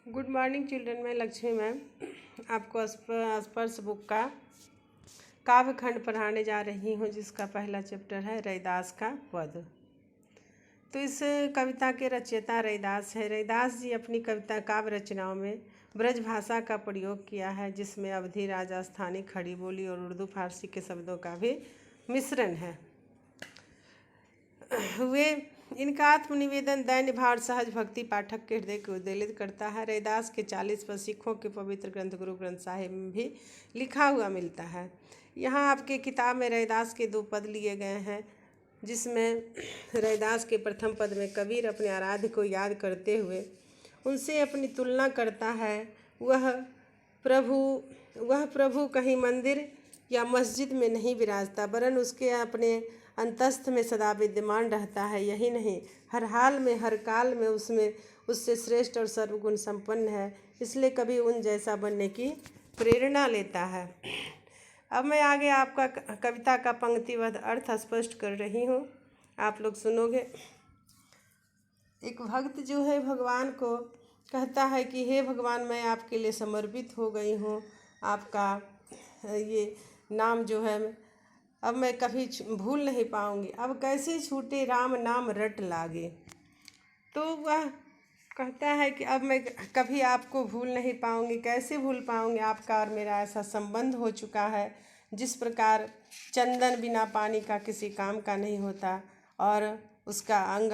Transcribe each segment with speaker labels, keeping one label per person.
Speaker 1: Good morning children. मैं Lakshmi ma'am आपको स्पर्श बुक का काव्य खंड पढ़ाने जा रही हूँ, जिसका पहला चैप्टर है रैदास का वध। तो इस कविता के रचयिता रैदास है। रैदास जी अपनी कविता काव्य रचनाओं में ब्रज भाषा का प्रयोग किया है, जिसमें अवधी, राजस्थानी, खड़ी बोली और उर्दू फारसी के शब्दों का भी मिश्रण है। इनका आत्मनिवेदन, दैन्य भाव और सहज भक्ति पाठक के हृदय को उद्वेलित करता है। रैदास के 40 पर सिखों के पवित्र ग्रंथ गुरु ग्रंथ साहिब में भी लिखा हुआ मिलता है। यहाँ आपके किताब में रैदास के 2 पद लिए गए हैं, जिसमें रैदास के प्रथम पद में कबीर अपने आराध्य को याद करते हुए उनसे अपनी तुलना करता है। वह प्रभु कहीं मंदिर या मस्जिद में नहीं विराजता, वरन उसके अपने अंतस्थ में सदा विद्यमान रहता है। यही नहीं, हर हाल में, हर काल में उससे श्रेष्ठ और सर्वगुण संपन्न है, इसलिए कभी उन जैसा बनने की प्रेरणा लेता है। अब मैं आगे आपका कविता का पंक्तिबद्ध अर्थ स्पष्ट कर रही हूँ, आप लोग सुनोगे। एक भक्त जो है भगवान को कहता है कि हे भगवान, मैं आपके लिए समर्पित हो गई हूँ। आपका ये नाम जो है अब मैं कभी भूल नहीं पाऊँगी। अब कैसे छूटे राम नाम रट लागे। तो वह कहता है कि अब मैं कभी आपको भूल नहीं पाऊँगी, कैसे भूल पाऊँगी। आपका और मेरा ऐसा संबंध हो चुका है, जिस प्रकार चंदन बिना पानी का किसी काम का नहीं होता, और उसका अंग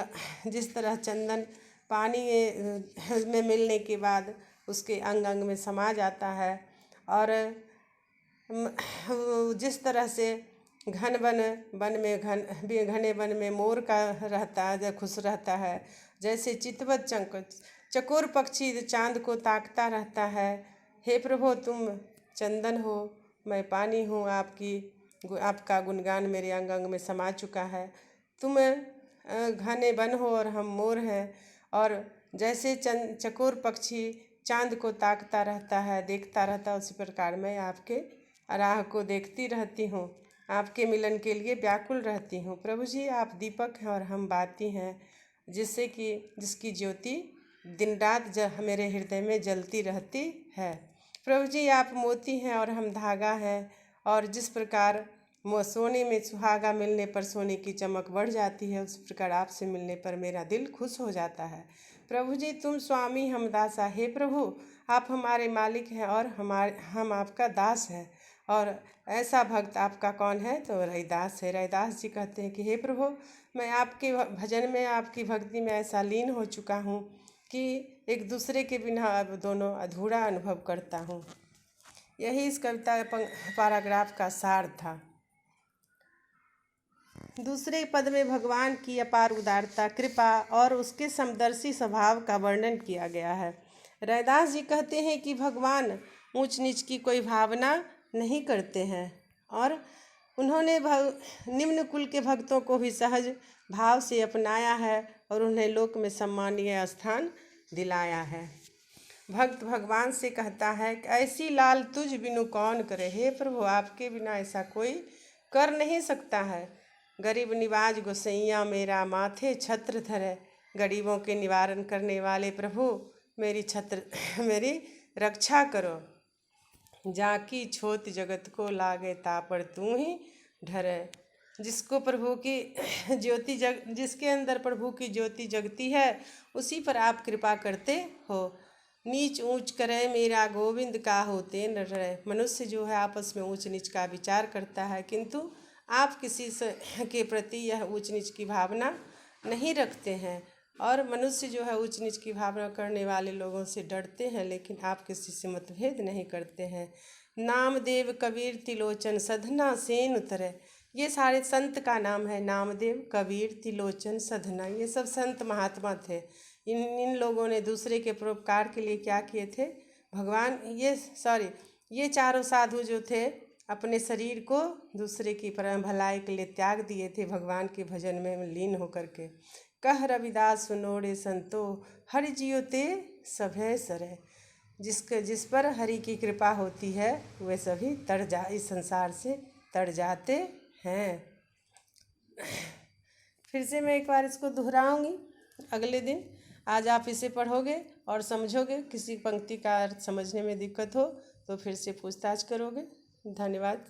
Speaker 1: जिस तरह चंदन पानी में मिलने के बाद उसके अंग अंग में समा जाता है, और जिस तरह से घने वन में मोर का रहता है, खुश रहता है, जैसे चितवत चकोर पक्षी चांद को ताकता रहता है। हे प्रभु, तुम चंदन हो, मैं पानी हूँ, आपका गुणगान मेरे अंग अंग में समा चुका है। तुम घने वन हो और हम मोर हैं, और जैसे चकोर पक्षी चांद को ताकता रहता है, देखता रहता है, उसी प्रकार मैं आपके राह को देखती रहती हूँ, आपके मिलन के लिए व्याकुल रहती हूँ। प्रभु जी, आप दीपक हैं और हम बाती हैं, जिसकी ज्योति दिन रात मेरे हृदय में जलती रहती है। प्रभु जी, आप मोती हैं और हम धागा हैं, और जिस प्रकार सोने में सुहागा मिलने पर सोने की चमक बढ़ जाती है, उस प्रकार आपसे मिलने पर मेरा दिल खुश हो जाता है। प्रभु जी, तुम स्वामी, हम दासा। हे प्रभु, आप हमारे मालिक हैं और हम आपका दास हैं। और ऐसा भक्त आपका कौन है? तो रैदास है। रैदास जी कहते हैं कि हे प्रभु, मैं आपके भजन में, आपकी भक्ति में ऐसा लीन हो चुका हूँ कि एक दूसरे के बिना अब दोनों अधूरा अनुभव करता हूँ। यही इस कविता पैराग्राफ का सार था। दूसरे पद में भगवान की अपार उदारता, कृपा और उसके समदर्शी स्वभाव का वर्णन किया गया है। रैदास जी कहते हैं कि भगवान ऊंच नीच की कोई भावना नहीं करते हैं, और उन्होंने निम्न कुल के भक्तों को भी सहज भाव से अपनाया है और उन्हें लोक में सम्मानीय स्थान दिलाया है। भक्त भगवान से कहता है कि ऐसी लाल तुझ बिनु कौन करे। हे प्रभु, आपके बिना ऐसा कोई कर नहीं सकता है। गरीब निवाज गोसैया मेरा माथे छत्र धरे। गरीबों के निवारण करने वाले प्रभु, मेरी रक्षा करो। जाकी छोत जगत को लागे, तापर तू ही ढरे। जिसको प्रभु की ज्योति जिसके अंदर प्रभु की ज्योति जगती है, उसी पर आप कृपा करते हो। नीच ऊंच करे मेरा गोविंद, का होते न डरे। मनुष्य जो है आपस में ऊंच नीच का विचार करता है, किंतु आप किसी के प्रति यह ऊंच नीच की भावना नहीं रखते हैं, और मनुष्य जो है ऊंच नीच की भावना करने वाले लोगों से डरते हैं, लेकिन आप किसी से मतभेद नहीं करते हैं। नामदेव कबीर तिलोचन सधना सेन उतरे। ये सारे संत का नाम है। नामदेव, कबीर, तिलोचन, सधना, ये सब संत महात्मा थे। इन लोगों ने दूसरे के परोपकार के लिए क्या किए थे? ये चारों साधु जो थे, अपने शरीर को दूसरे की भलाई के लिए त्याग दिए थे, भगवान के भजन में लीन होकर के। कह रविदास सुनोड़े संतो, हरि जियो ते सभय सरे। जिस पर हरि की कृपा होती है, वे सभी इस संसार से तर जाते हैं। फिर से मैं एक बार इसको दोहराऊंगी अगले दिन। आज आप इसे पढ़ोगे और समझोगे। किसी पंक्ति का अर्थ समझने में दिक्कत हो तो फिर से पूछताछ करोगे। धन्यवाद।